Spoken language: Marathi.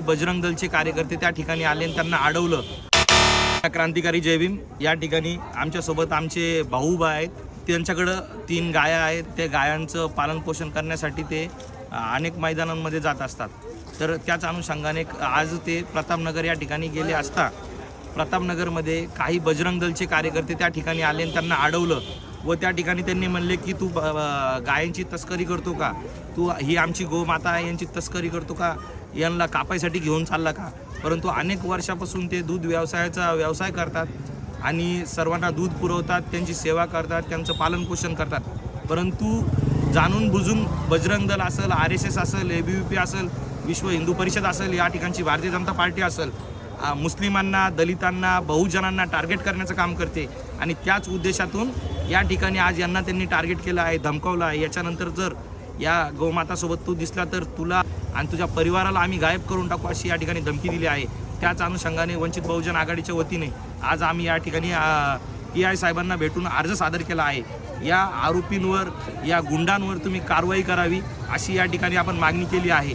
बजरंग दलचे कार्यकर्ते त्या ठिकाणी आले आणि त्यांना अडवलं। क्रांतिकारी जय भीम। या ठिकाणी आमच्या सोबत आमचे भाऊबा आहेत, त्यांच्याकडे 3 गाया आहेत। ते गायांचं पालन पोषण करण्यासाठी ते अनेक मैदानांमध्ये जात असतात। तर त्याच अनुषंगाने आज ते प्रतापनगर या ठिकाणी गेले असता प्रतापनगरमध्ये काही बजरंग दलचे कार्यकर्ते त्या ठिकाणी आले आणि त्यांना अडवलं व त्या ठिकाणी त्यांनी म्हणले की तू गायांची तस्करी करतो का, तू ही आमची गोमाता आहे यांची तस्करी करतो का, यांना कापायसाठी घेऊन चालला का। परंतु अनेक वर्षापासून ते दूध व्यवसायाचा व्यवसाय करतात आणि सर्वांना दूध पुरवतात, त्यांची सेवा करतात, त्यांचं पालनपोषण करतात। परंतु जाणून बुजून बजरंग दल असेल, RSS असेल, ABVP असेल, विश्व हिंदू परिषद असेल, या ठिकाणची भारतीय जनता पार्टी असेल, मुस्लिमांना, दलितांना, बहुजनांना टार्गेट करण्याचं काम करते आणि त्याच उद्देशातून या ठिकाणी आज यांना त्यांनी टार्गेट केलं आहे, धमकावलं आहे। याच्यानंतर जर या गोमातासोबत तू दिसला तर तुला आणि तुझ्या परिवाराला आम्ही गायब करून टाकू अशी या ठिकाणी धमकी दिली आहे। त्याच अनुषंगाने वंचित बहुजन आघाडीच्या वतीने आज आम्ही या ठिकाणी PI साहेबांना भेटून अर्ज सादर केला आहे। या आरोपींवर, या गुंडांवर तुम्ही कारवाई करावी अशी या ठिकाणी आपण मागणी केली आहे।